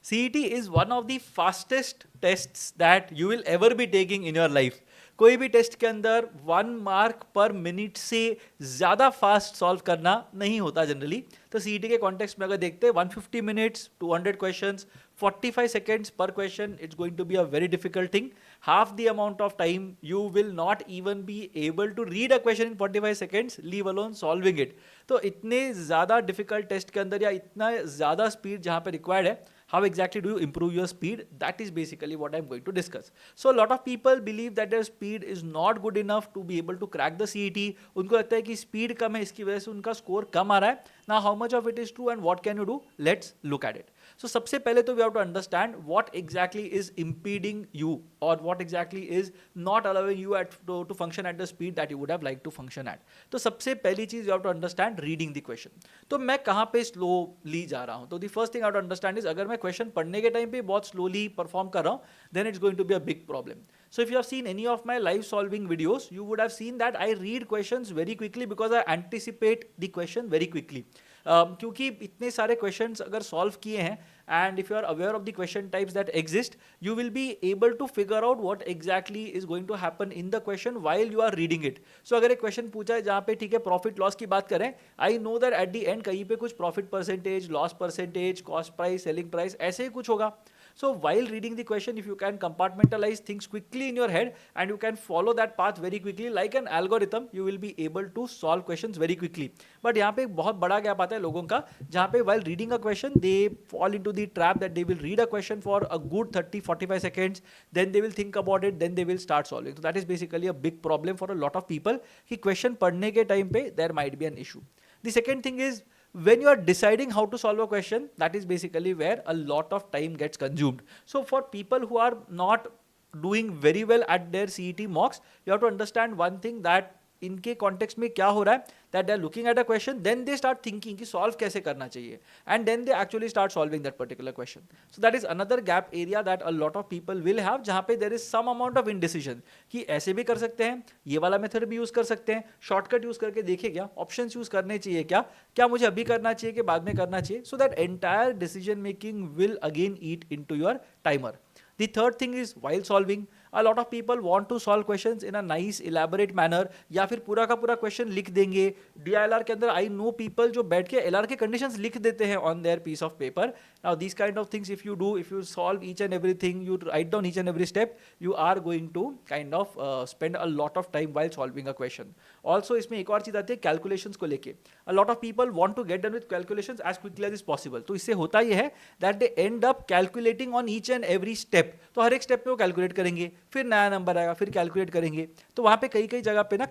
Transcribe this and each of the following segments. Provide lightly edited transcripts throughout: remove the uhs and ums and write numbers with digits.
CET is one of the fastest tests that you will ever be taking in your life. कोई भी test के अंदर 1 mark पर minute से ज़्यादा फास्ट सॉल्व करना नहीं होता जनरली. तो सीईटी के कॉन्टेक्स्ट में अगर देखते हैं 150 minutes 200 questions 45 seconds per question, it's going to be a very difficult thing. Half the amount of time you will not even be able to read a question in 45 seconds, leave alone solving it. तो इतने ज़्यादा difficult test के अंदर या इतना ज़्यादा speed जहाँ पे रिक्वायर्ड है, how exactly do you improve your speed? That is basically what I'm going to discuss. So a lot of people believe that their speed is not good enough to be able to crack the CET. उनको लगता है कि speed कम है, इसकी वजह से उनका score कम आ रहा है. Now how much of it is true and what can you do? Let's look at it. So सबसे पहले तो we have to understand what exactly is impeding you or what exactly is not allowing you to function at the speed that you would have liked to function at. तो सबसे पहली चीज you have to understand reading the question. तो मैं कहाँ पे slowly जा रहा हूँ? तो the first thing I have to understand is अगर मैं question पढ़ने के टाइम पे बहुत slowly perform कर रहा हूँ, then it's going to be a big problem. So if you have seen any of my live solving videos, you would have seen that I read questions very quickly because I anticipate the question very quickly. क्योंकि इतने सारे questions अगर solve किए हैं and if you are aware of the question types that exist, you will be able to figure out what exactly is going to happen in the question while you are reading it. So अगर एक question पूछा है जहाँ पे ठीक है profit loss की बात करें, I know that at the and कहीं पे कुछ profit percentage, loss percentage, cost price, selling price, ऐसे ही कुछ होगा. So while reading the question, if you can compartmentalize things quickly in your head and you can follow that path very quickly like an algorithm, you will be able to solve questions very quickly. But यहाँ पे एक बहुत बड़ा gap आता है लोगों का, जहाँ पे while reading a question they fall into the trap that they will read a question for a good 30-45 seconds, then they will think about it, then they will start solving. So that is basically a big problem for a lot of people कि question पढ़ने के time पे there might be an issue. The second thing is when you are deciding how to solve a question, that is basically where a lot of time gets consumed. So for people who are not doing very well at their CET mocks, you have to understand one thing, that इनके context में क्या हो रहा है, that they are looking at a question, then they start thinking कि solve कैसे करना चाहिए, and then they actually start solving that particular question. So that is another gap area that a lot of people will have, जहां पे there is some amount of indecision कि ऐसे भी कर सकते हैं, ये वाला मेथड भी यूज कर सकते हैं, शॉर्टकट यूज करके देखे क्या, ऑप्शंस यूज करने चाहिए क्या, क्या मुझे अभी करना चाहिए कि बाद में करना चाहिए. So that entire decision making will again eat into your timer. The third thing is while solving, a lot of people want to solve questions in a nice elaborate manner, या फिर पूरा का पूरा क्वेश्चन लिख देंगे. DILR के अंदर I know people जो बैठ के LR के कंडीशंस लिख देते हैं on their piece of paper. Now these kind of things if you do, if you solve each and everything, you write down each and every step, you are going to kind of spend a lot of time while solving a question. Also इसमें एक और चीज़ आती है calculations को लेके. A lot of people want to get done with calculations as quickly as is possible. तो इससे होता ये है that they end up calculating on each and every step. तो हर एक स्टेप पे वो कैलकुलेट करेंगे, फिर नया नंबर आएगा, फिर कैलकुलेट करेंगे. तो वहाँ पे कई कई जगह पे ना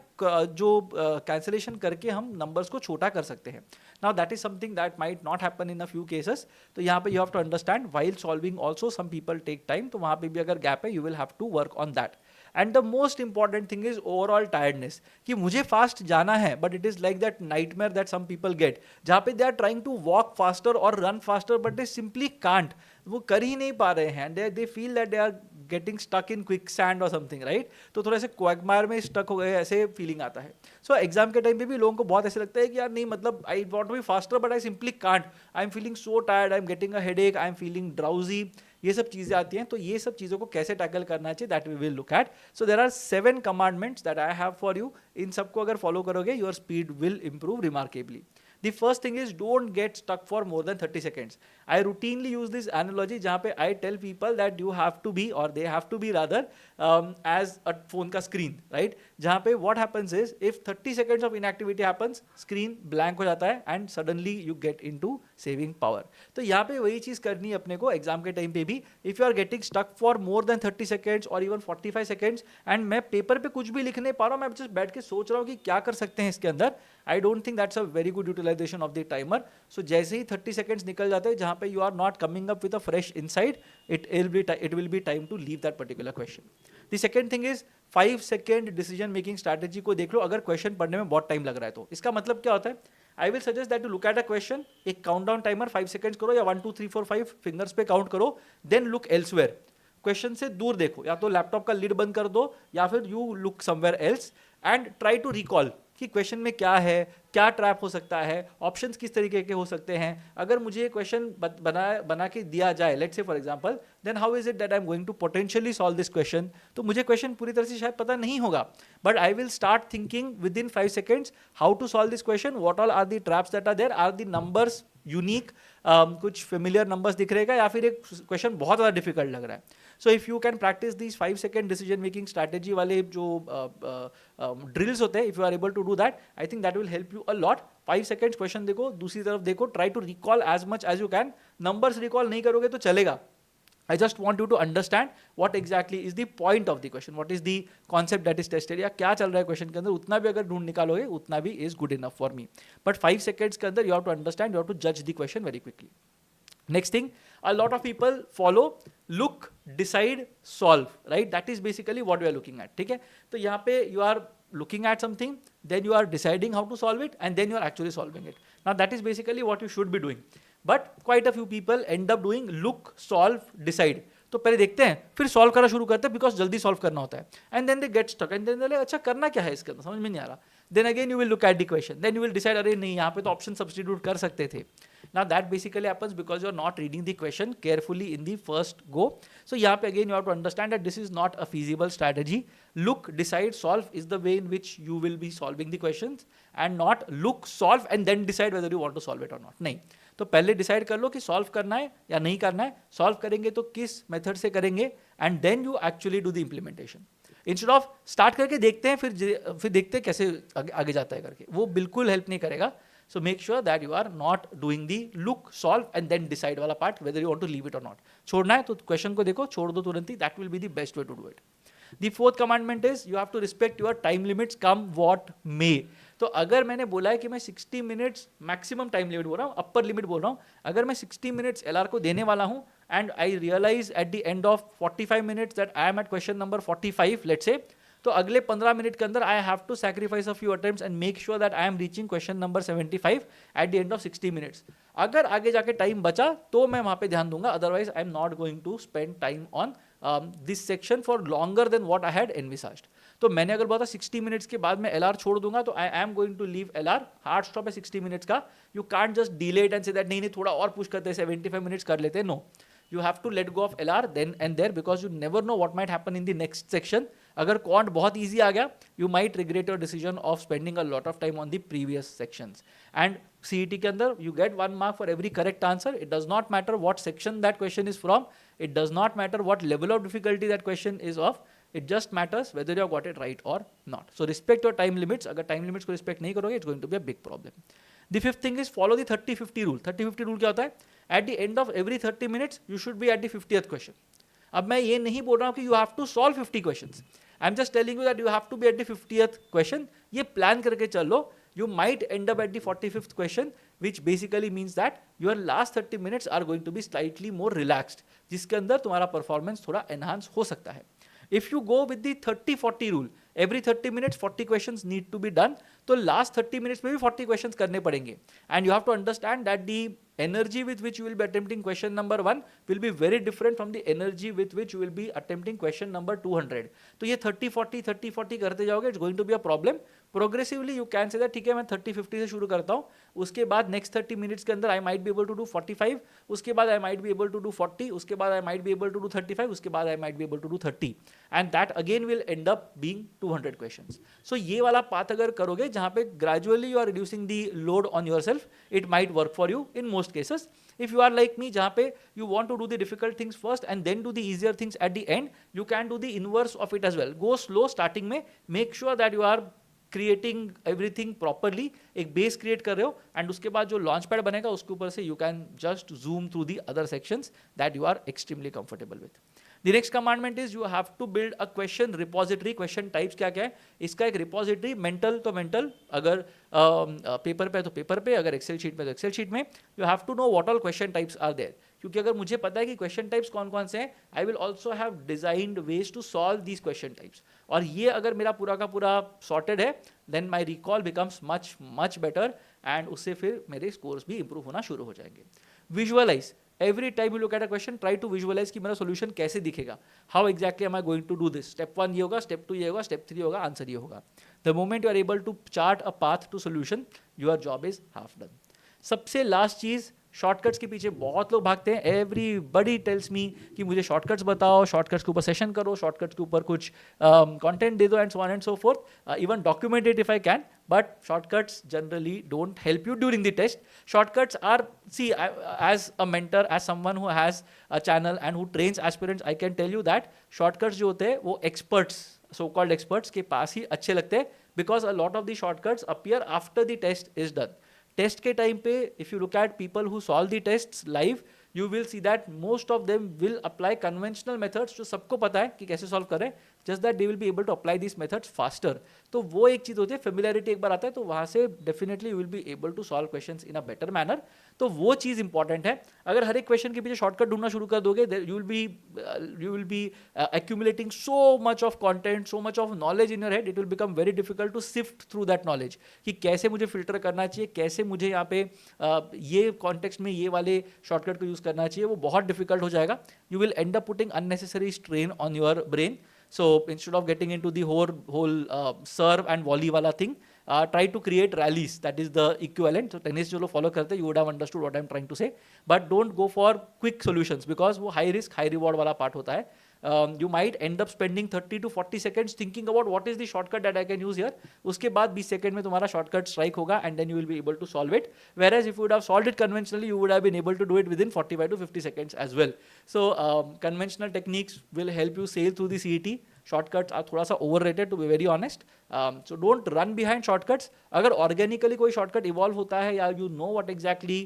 जो कैंसिलेशन करके हम नंबर्स को छोटा कर सकते हैं. Now that is something that might not happen in a few cases. तो यहाँ पे you have to understand while solving also some people take time. तो वहाँ पे भी अगर गैप है you will have to work on that. And the most important thing is overall tiredness, कि मुझे फास्ट जाना है but it is like that nightmare that some people get, जहाँ पे they are trying to walk faster और run faster but they simply can't, वो कर ही नहीं पा रहे हैं. They feel that they are getting stuck in quick sand और समथिंग, राइट. तो थोड़ा से क्वैगमायर में स्टक हो गए, ऐसे फीलिंग आता है. सो एग्जाम के टाइम पे भी लोगों को बहुत ऐसे लगता है कि यार नहीं, मतलब I want to be faster but I simply can't, I am feeling so tired, I am getting a headache, I am feeling drowsy, ये सब चीज़ें आती हैं. तो ये सब चीज़ों को कैसे टैकल करना चाहिए, that we will look at. So there are 7 commandments that I have for you. इन सबको अगर फॉलो करोगे your speed will improve remarkably. The first thing is don't get stuck for more than 30 seconds. I routinely use this analogy जहाँ पे I tell people that you have to be, or they have to be rather, as a phone का screen, right? जहाँ पे what happens is if 30 seconds of inactivity happens, screen blank हो जाता है and suddenly you get into saving power. तो यहाँ पे वही चीज़ करनी है अपने को एग्जाम के टाइम पे भी. If you are getting stuck for more than 30 seconds or even 45 seconds and मैं पेपर पे कुछ भी लिख नहीं पा रहा हूँ, मैं just बैठ के सोच रहा हूँ कि क्या कर सकते हैं इसके अंदर, I don't think that's a very good utilization of the timer. So जैसे ही 30 seconds निकल जाते हैं जहाँ पे you are not coming up with a fresh insight, it will be time to leave that particular question. The second thing is 5 second decision making strategy को देख लो. अगर question पढ़ने में बहुत टाइम लग रहा है तो इसका मतलब क्या होता है, I will suggest that you look at a question, एक काउंटडाउन टाइमर 5 seconds करो या 1 2 3 4 5 फिंगर्स पे काउंट करो, then look elsewhere. क्वेश्चन से दूर देखो, या तो लैपटॉप का लिड बंद कर दो या फिर you look somewhere else and try to recall कि क्वेश्चन में क्या है, क्या ट्रैप हो सकता है, ऑप्शंस किस तरीके के हो सकते हैं. अगर मुझे ये क्वेश्चन बना के दिया जाए, let's say for example, then how is it that I am going to potentially solve this question. तो मुझे क्वेश्चन पूरी तरह से शायद पता नहीं होगा, but I will start thinking within 5 seconds how to solve this question, what all are the traps that are there, are the numbers unique, कुछ फेमिलियर नंबर्स दिख रहेगा, या फिर एक क्वेश्चन बहुत ज़्यादा डिफिकल्ट लग रहा है. So if you can practice these 5 second decision making strategy वाले जो ड्रिल्स होते हैं, if you are able to do that, I think that will help you a lot. 5 seconds question देखो, दूसरी तरफ देखो, try to recall as much as you can. Numbers recall नहीं करोगे तो चलेगा. I just want you to understand what exactly is the point of the question, what is the concept that is tested, या क्या चल रहा है question के अंदर, उतना भी अगर ढूंढ निकालोगे उतना भी is good enough for me. But 5 seconds के अंदर you have to understand, you have to judge the question very quickly. Next thing, a lot of people follow look, decide, solve, right? That is basically what we are looking at. ठीक है, तो यहाँ पे you are looking at something, then you are deciding how to solve it, and then you are actually solving it. Now that is basically what you should be doing. But quite a few people end up doing look, solve, decide. तो पहले देखते हैं, फिर solve करना शुरू करते हैं, because जल्दी सॉल्व करना होता है. And then they get stuck, and then they अच्छा करना क्या है इसके अंदर, समझ में नहीं आ रहा. Then again you will look at the question, then you will decide, अरे नहीं यहाँ पे तो ऑप्शन सब्स्टिट्यूट कर सकते थे. Now that basically happens because you are not reading the question carefully in the first go. So यहाँ पे again you have to understand that this is not a feasible strategy. Look, decide, solve is the way in which you will be solving the questions, and not look, solve and then decide whether you want to solve it or not. नहीं, तो पहले decide कर लो कि solve करना है या नहीं करना है. सॉल्व करेंगे तो किस मेथड से करेंगे, and then you actually do the implementation. Instead of start करके देखते हैं, फिर देखते हैं कैसे आगे जाता है करके, वो बिल्कुल हेल्प नहीं करेगा. So make sure that you are not doing the look, solve and then decide वाला part, whether you want to leave it or not. छोड़ना है तो क्वेश्चन को देखो, छोड़ दो तुरंत ही, that will be the best way to do it. The fourth commandment is you have to respect your time limits, come what may. तो अगर मैंने बोला है कि मैं 60 minutes मैक्सिमम टाइम लिमिट बोल रहा हूँ, अपर लिमिट बोल रहा हूँ, अगर मैं 60 minutes LR को देने वाला हूँ, and I realize at the end of 45 minutes that I am at question number 45, let's say, तो अगले 15 मिनट के अंदर I have to sacrifice a few attempts and make sure that I am reaching question number 75 at the end of 60 minutes. अगर आगे जाके time बचा तो मैं वहां पे ध्यान दूंगा, otherwise I am not going to spend time on this section for longer than what I had envisaged. तो मैंने अगर बोला 60 मिनट्स के बाद मैं LR छोड़ दूंगा, तो I am going to leave LR. Hard stop है 60 मिनट्स का. You can't just delay it and say that नहीं थोड़ा और पुश करते हैं, 75 मिनट्स कर लेते हैं. No, you have to let go of LR then and there, because you never know what might happen in the next section. अगर quant बहुत easy आ गया, you might regret your decision of spending a lot of time on the previous sections. And CET के अंदर you get 1 mark for every correct answer. It does not matter what section that question is from. It does not matter what level of difficulty that question is of. It just matters whether you have got it right or not. So respect your time limits. अगर time limits को respect नहीं करोगे, it's going to be a big problem. The fifth thing is follow the 30-50 rule. 30-50 rule क्या होता है? At the end of every 30 minutes, you should be at the 50th question. अब मैं ये नहीं बोल रहा हूँ कि you have to solve 50 questions. I'm just telling you that you have to be at the 50th question. ये plan करके चल लो. You might end up at the 45th question, which basically means that your last 30 minutes are going to be slightly more relaxed, जिसके अंदर तुम्हारा performance थोड़ा enhance हो सकता है. If you go with the 30-40 rule, every 30 minutes 40 questions need to be done, तो last 30 minutes में भी 40 questions करने पड़ेंगे. And you have to understand that the energy with which you will be attempting question number 1 will be very different from the energy with which you will be attempting question number 200. तो ये 30-40 करते जाओगे, it's going to be a problem. Progressively you can say that ठीक है मैं 30-50 से शुरू करता हूँ, उसके बाद next 30 minutes के अंदर I might be able to do 45, उसके बाद I might be able to do 40, उसके बाद I might be able to do 35, उसके बाद I might be able to do 30, and that again will end up being 200 questions. So ये वाला path अगर करोगे जहाँ पे gradually you are reducing the load on yourself, it might work for you in most cases. If you are like me, जहाँ पे you want to do the difficult things first and then do the easier things at the end, you can do the inverse of it as well. Go slow starting में, make sure that you are creating everything properly, एक base create कर रहे हो, and उसके बाद जो launch pad बनेगा उसके ऊपर से you can just zoom through the other sections that you are extremely comfortable with. The next commandment is you have to build a question repository. Question types क्या क्या है, इसका एक रिपोजिटरी, मेंटल तो मेंटल, अगर पेपर पे तो paper पे, अगर एक्सेल शीट पे तो एक्सेल शीट में. You have to know what all question types are there, क्योंकि अगर मुझे पता है कि क्वेश्चन टाइप्स कौन कौन से हैं, I will also have designed ways to solve these question types. और ये अगर मेरा पूरा का पूरा सॉर्टेड है, then my recall becomes much much better, and उससे फिर मेरे स्कोर्स भी इंप्रूव होना शुरू हो जाएंगे. Visualize, every time you look at a question, try to visualize कि मेरा सोल्यूशन कैसे दिखेगा, how exactly am I going to do this. Step 1 ये होगा, स्टेप 2 ये होगा, स्टेप 3 होगा, आंसर ये होगा. The moment you are able to chart a path to solution, your job is half done. सबसे लास्ट चीज, शॉर्टकट्स के पीछे बहुत लोग भागते हैं. एवरीबडी टेल्स मी कि मुझे शॉर्टकट्स बताओ, शॉर्टकट्स के ऊपर सेशन करो, शॉर्टकट्स के ऊपर कुछ कंटेंट दे दो and so on and so fourth. Even document it if I can, but shortcuts generally don't help you during the test. Shortcuts are, see, as a mentor, as someone who has a channel and who trains aspirants, I can tell you that shortcuts जो होते हैं वो experts, so called experts के पास ही अच्छे लगते हैं, because a lot of the shortcuts appear after the test is done. Test के time पे if you look at people who solve the tests live, you will see that most of them will apply conventional methods जो सबको पता है कि कैसे solve करें, just that they will be able to apply this methods faster. तो वो एक चीज़ होती है, फेमिलियरिटी एक बार आता है तो वहाँ से definitely you will be able to solve questions in a better manner. तो वो चीज़ इंपॉर्टेंट है. अगर हर एक क्वेश्चन के पीछे शॉर्टकट ढूंढना शुरू कर दोगे, you will B accumulating so much of content, so much of knowledge in your head, it will become very difficult to sift through that knowledge कि कैसे मुझे फिल्टर करना चाहिए, कैसे मुझे यहाँ पे ये कॉन्टेक्स्ट में ये वाले शॉर्टकट को यूज़ करना चाहिए, वो बहुत डिफिकल्ट हो जाएगा. You will and up putting unnecessary strain on your brain. So instead of getting into the whole serve and volley wala thing, try to create rallies. That is the equivalent. So tennis जो लोग follow करते हैं, you would have understood what I'm trying to say. But don't go for quick solutions because वो high risk high reward वाला part होता है. You might end up spending 30 to 40 seconds thinking about what is the shortcut that I can use here. उसके बाद 20 second में तुम्हारा shortcut strike होगा and then you will be able to solve it. Whereas if you would have solved it conventionally, you would have been able to do it within 45 to 50 seconds as well. So conventional techniques will help you sail through the CET. Shortcuts are थोड़ा सा overrated to be very honest. So don't run behind shortcuts. अगर organically कोई shortcut evolve होता है या you know what exactly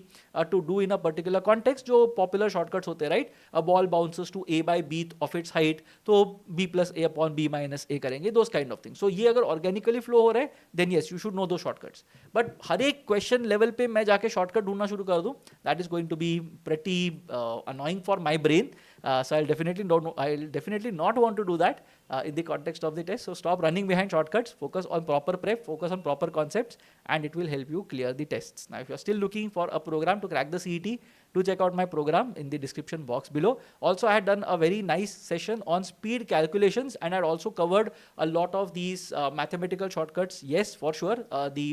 to do in a particular context, जो popular shortcuts होते हैं, right, a ball bounces to A by B of its height, तो B plus A upon B minus A करेंगे, those kind of thing. So ये अगर organically flow हो रहे हैं then yes you should know those shortcuts. But हर एक question level पे मैं जाके शॉर्टकट ढूंढना शुरू कर दूं, that is going to be pretty annoying for my brain. So I'll definitely not want to do that in the context of the test. So stop running behind shortcuts, focus on proper prep, focus on proper concepts, and it will help you clear the tests. Now, if you're still looking for a program to crack the CET, do check out my program in the description box below. Also, I had done a very nice session on speed calculations, and I had also covered a lot of these mathematical shortcuts. Yes, for sure, the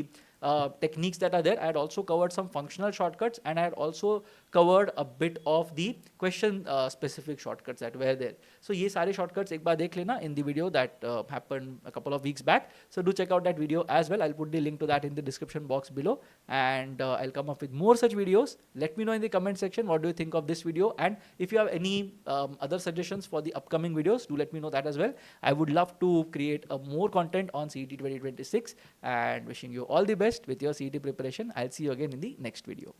techniques that are there. I had also covered some functional shortcuts, and I had also covered a bit of the question specific shortcuts that were there. So ये सारे shortcuts एक बार देख लेना in the video that happened a couple of weeks back. So do check out that video as well. I'll put the link to that in the description box below, and I'll come up with more such videos. Let me know in the comment section what do you think of this video, and if you have any other suggestions for the upcoming videos, do let me know that as well. I would love to create more content on CET 2026, and wishing you all the best with your CET preparation. I'll see you again in the next video.